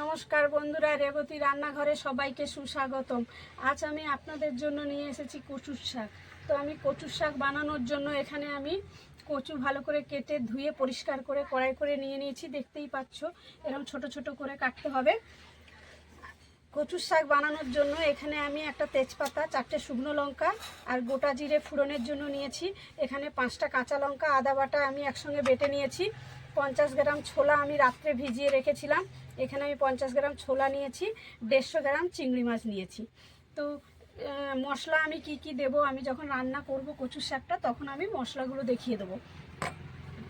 নমস্কার বন্ধুরা, রেবতী রান্নাঘরে সবাইকে সুস্বাগতম। আজ আমি আপনাদের জন্য নিয়ে এসেছি কচুর শাক। তো আমি কচুর শাক বানানোর জন্য এখানে আমি কচু ভালো করে কেটে ধুয়ে পরিষ্কার করে কড়াই করে নিয়ে নিয়েছি। দেখতেই পাচ্ছ এরকম ছোট ছোট করে কাটতে হবে। কচুর শাক বানানোর জন্য এখানে আমি একটা তেজপাতা, 4টে শুকনো লঙ্কা আর গোটা জিরে ফোড়নের জন্য নিয়েছি। এখানে 5টা কাঁচা লঙ্কা, আদা বাটা আমি একসঙ্গে বেটে নিয়েছি। 50 গ্রাম ছোলা আমি রাত্রে ভিজিয়ে রেখেছিলাম। এখানে আমি 50 গ্রাম ছোলা নিয়েছি, 150 গ্রাম চিংড়ি মাছ নিয়েছি। তো মশলা আমি কি কি দেব, আমি যখন রান্না করব কচুর শাকটা তখন আমি মশলাগুলো দেখিয়ে দেবো।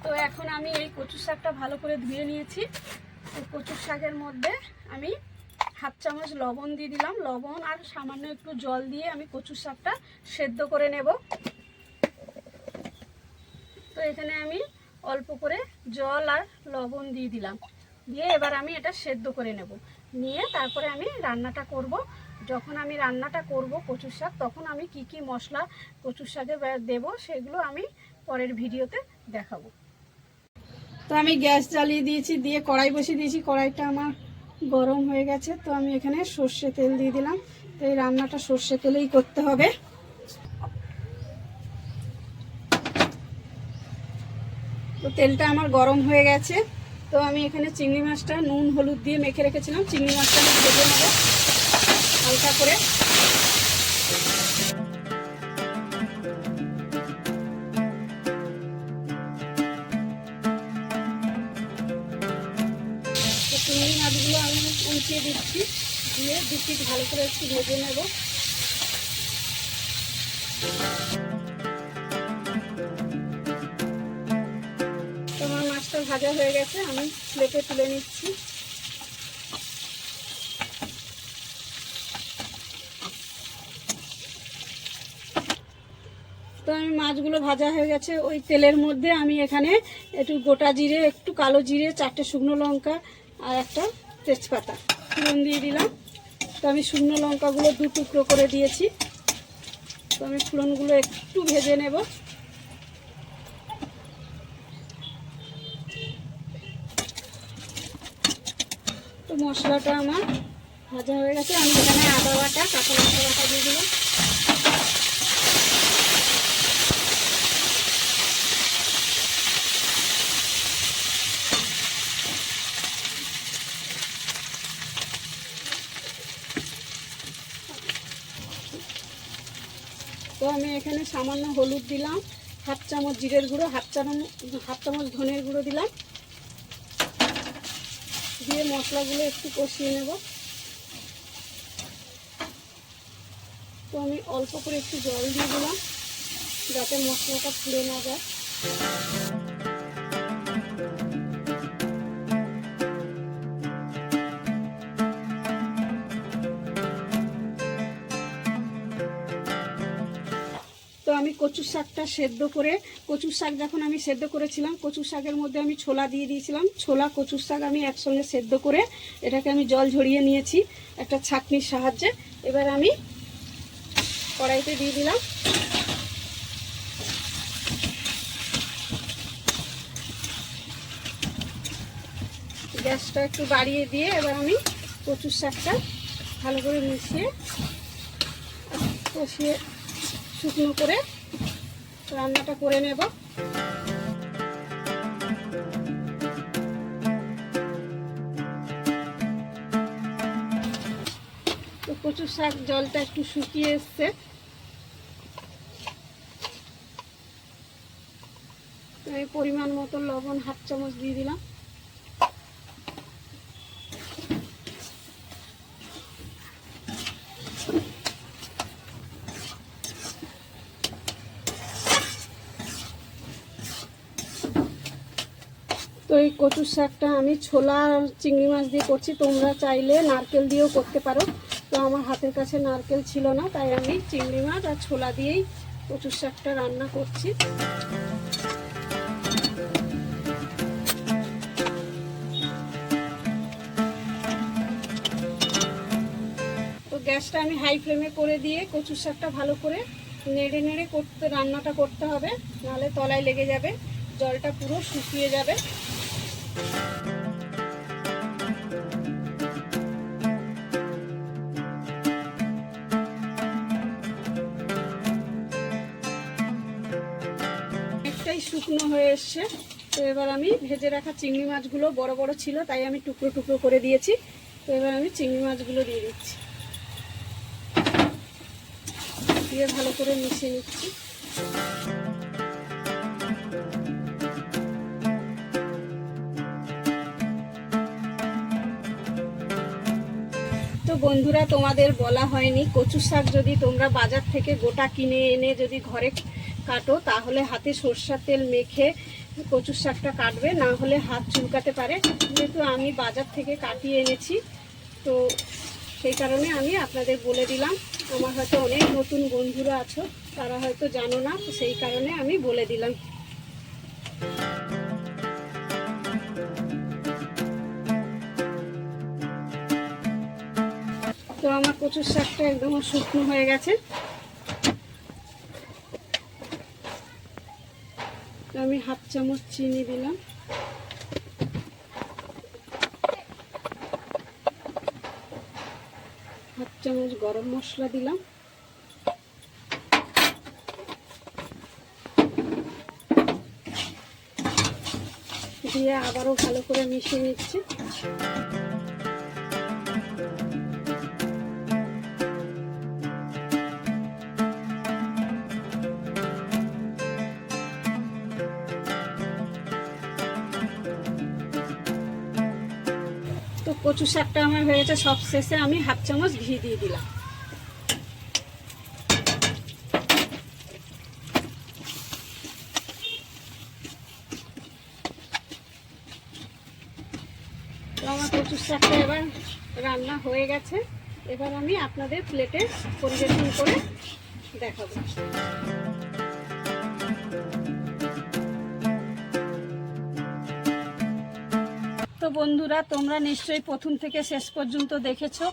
তো এখন আমি এই কচুর শাকটা ভালো করে ধুয়ে নিয়েছি। কচুর শাকের মধ্যে আমি হাফ চামচ লবণ দিয়ে দিলাম। লবণ আর সামান্য একটু জল দিয়ে আমি কচুর শাকটা সেদ্ধ করে নেব। তো এখানে আমি অল্প করে জল আর লবণ দিয়ে দিলাম, দিয়ে এবার আমি এটা সেদ্ধ করে নেব। নিয়ে তারপরে আমি রান্নাটা করব। যখন আমি রান্নাটা করব কচুর শাক, তখন আমি কি কি মশলা কচুর শাকে দেব সেগুলো আমি পরের ভিডিওতে দেখাবো। তো আমি গ্যাস জ্বালিয়ে দিয়েছি, দিয়ে কড়াই বসিয়ে দিয়েছি। কড়াইটা আমার গরম হয়ে গেছে। তো আমি এখানে সর্ষে তেল দিয়ে দিলাম। তো এই রান্নাটা সর্ষে তেলেই করতে হবে। তো তেলটা আমার গরম হয়ে গেছে। তো আমি এখানে চিংড়ি মাছটা নুন হলুদ দিয়ে মেখে রেখেছিলাম। চিংড়ি মাছটা আমি ভেজে নেব হালকা করে। তো চিংড়ি মাছগুলো আমি উল্টিয়ে দিচ্ছি, দিয়ে দুটি ভালো করে একটু ভেজে নেব। তোমার মাছটা ভাজা হয়ে গেছে, আমি প্লেটে তুলে নিচ্ছি। তো আমি মাছগুলো ভাজা হয়ে গেছে। ওই তেলের মধ্যে আমি এখানে একটু গোটা জিরে, একটু কালো জিরে, 4টে শুকনো লঙ্কা আর একটা তেজপাতা ফোড়ন দিয়ে দিলাম। তো আমি শুকনো লঙ্কাগুলো 2 টুকরো করে দিয়েছি। তো আমি ফোড়নগুলো একটু ভেজে নেব। তো মশলাটা আমার ভাজা হয়ে গেছে। আমি এখানে আদা বাটা, কাঁচা লঙ্কা বাটা দিয়ে দিলাম। তো আমি এখানে সামান্য হলুদ দিলাম, হাফ চামচ জিরের গুঁড়ো, হাফ চামচ ধনের গুঁড়ো দিলাম। দিয়ে মশলাগুলো একটু কষিয়ে নেব। তো আমি অল্প করে একটু জল দিয়ে দিলাম যাতে মশলাটা পুড়ে না যায়। তো আমি কচুর শাকটা সেদ্ধ করে, কচুর শাক যখন আমি সেদ্ধ করেছিলাম, কচুর শাকের মধ্যে আমি ছোলা দিয়ে দিয়েছিলাম। ছোলা কচুর শাক আমি একসঙ্গে সেদ্ধ করে এটাকে আমি জল ঝরিয়ে নিয়েছি একটা ছাঁকনির সাহায্যে। এবার আমি কড়াইতে দিয়ে দিলাম। গ্যাসটা একটু বাড়িয়ে দিয়ে এবার আমি কচুর শাকটা ভালো করে মিশিয়ে কষিয়ে শুকনো করে রান্নাটা করে নেব। তো কচুর শাক জলটা একটু শুকিয়ে এসছে। তো এই পরিমাণ মতো লবণ হাফ চামচ দিয়ে দিলাম। তো এই কচুর শাকটা আমি ছোলা আর চিংড়ি মাছ দিয়ে করছি। তোমরা চাইলে নারকেল দিয়েও করতে পারো। তো আমার হাতের কাছে নারকেল ছিল না, তাই আমি চিংড়ি মাছ আর ছোলা দিয়েই কচুর শাকটা রান্না করছি। তো গ্যাসটা আমি হাই ফ্লেমে করে দিয়ে কচুর শাকটা ভালো করে নেড়ে নেড়ে রান্নাটা করতে হবে, নাহলে তলায় লেগে যাবে, জলটা পুরো শুকিয়ে যাবে। অনেকটাই শুকনো হয়ে এসছে। তো এবার আমি ভেজে রাখা চিংড়ি মাছগুলো বড় বড় ছিল তাই আমি টুকরো টুকরো করে দিয়েছি। তো এবার আমি চিংড়ি মাছগুলো দিয়ে দিচ্ছি, দিয়ে ভালো করে মিশিয়ে নিচ্ছি। তো বন্ধুরা, তোমাদের বলা হয়নি, কচু শাক যদি তোমরা বাজার থেকে গোটা কিনে এনে যদি ঘরে কাটো তাহলে হাতে সরষের তেল মেখে কচু শাকটা কাটবে, না হলে হাত চুলকাতে পারে। যেহেতু আমি বাজার থেকে কাটিয়ে এনেছি তো সেই কারণে আমি আপনাদের বলে দিলাম। আমার হয়তো অনেক নতুন বন্ধুরা আছো, তারা হয়তো জানো না, তো সেই কারণে আমি বলে দিলাম। তো আমার কচুর শাকটা একদম শুকনো হয়ে গেছে। আমি হাফ চামচ চিনি দিলাম, হাফ চামচ গরম মশলা দিলাম, দিয়ে আবারও ভালো করে মিশিয়ে নিচ্ছি। তো কচু শাকটা আমার হয়ে গেছে, সব শেষে আমি হাফ চামচ ঘি দিয়ে দিলাম। তো আমার কচু শাকটা এবার রান্না হয়ে গেছে। এবার আমি আপনাদের প্লেটে পরিবেশন করে দেখাবো। তো বন্ধুরা, তোমরা নিশ্চয়ই প্রথম থেকে শেষ পর্যন্ত দেখেছো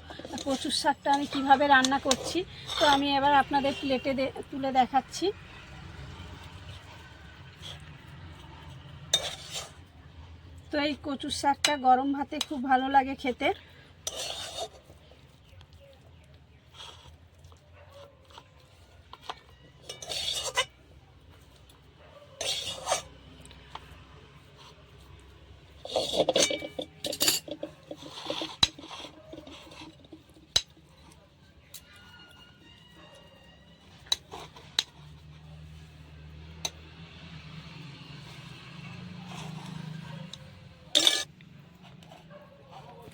কচুর শাকটা আমি কিভাবে রান্না করছি। তো আমি এবার আপনাদের প্লেটে তুলে দেখাচ্ছি। তো এই কচুর শাকটা গরম ভাতে খুব ভালো লাগে খেতে।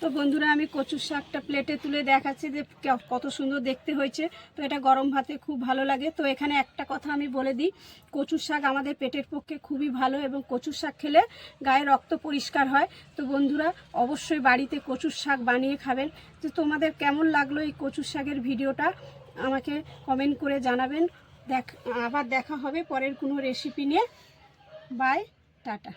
তো বন্ধুরা, আমি কচুর শাকটা প্লেটে তুলে দেখাচ্ছি যে কত সুন্দর দেখতে হয়েছে। তো এটা গরম ভাতে খুব ভালো লাগে। তো এখানে একটা কথা আমি বলে দিই, কচুর শাক আমাদের পেটের পক্ষে খুবই ভালো এবং কচুর শাক খেলে গায়ে রক্ত পরিষ্কার হয়। তো বন্ধুরা, অবশ্যই বাড়িতে কচুর শাক বানিয়ে খাবেন। তো তোমাদের কেমন লাগলো এই কচুর শাকের ভিডিওটা আমাকে কমেন্ট করে জানাবেন। আবার দেখা হবে পরের কোনো রেসিপি নিয়ে। Bye, tata.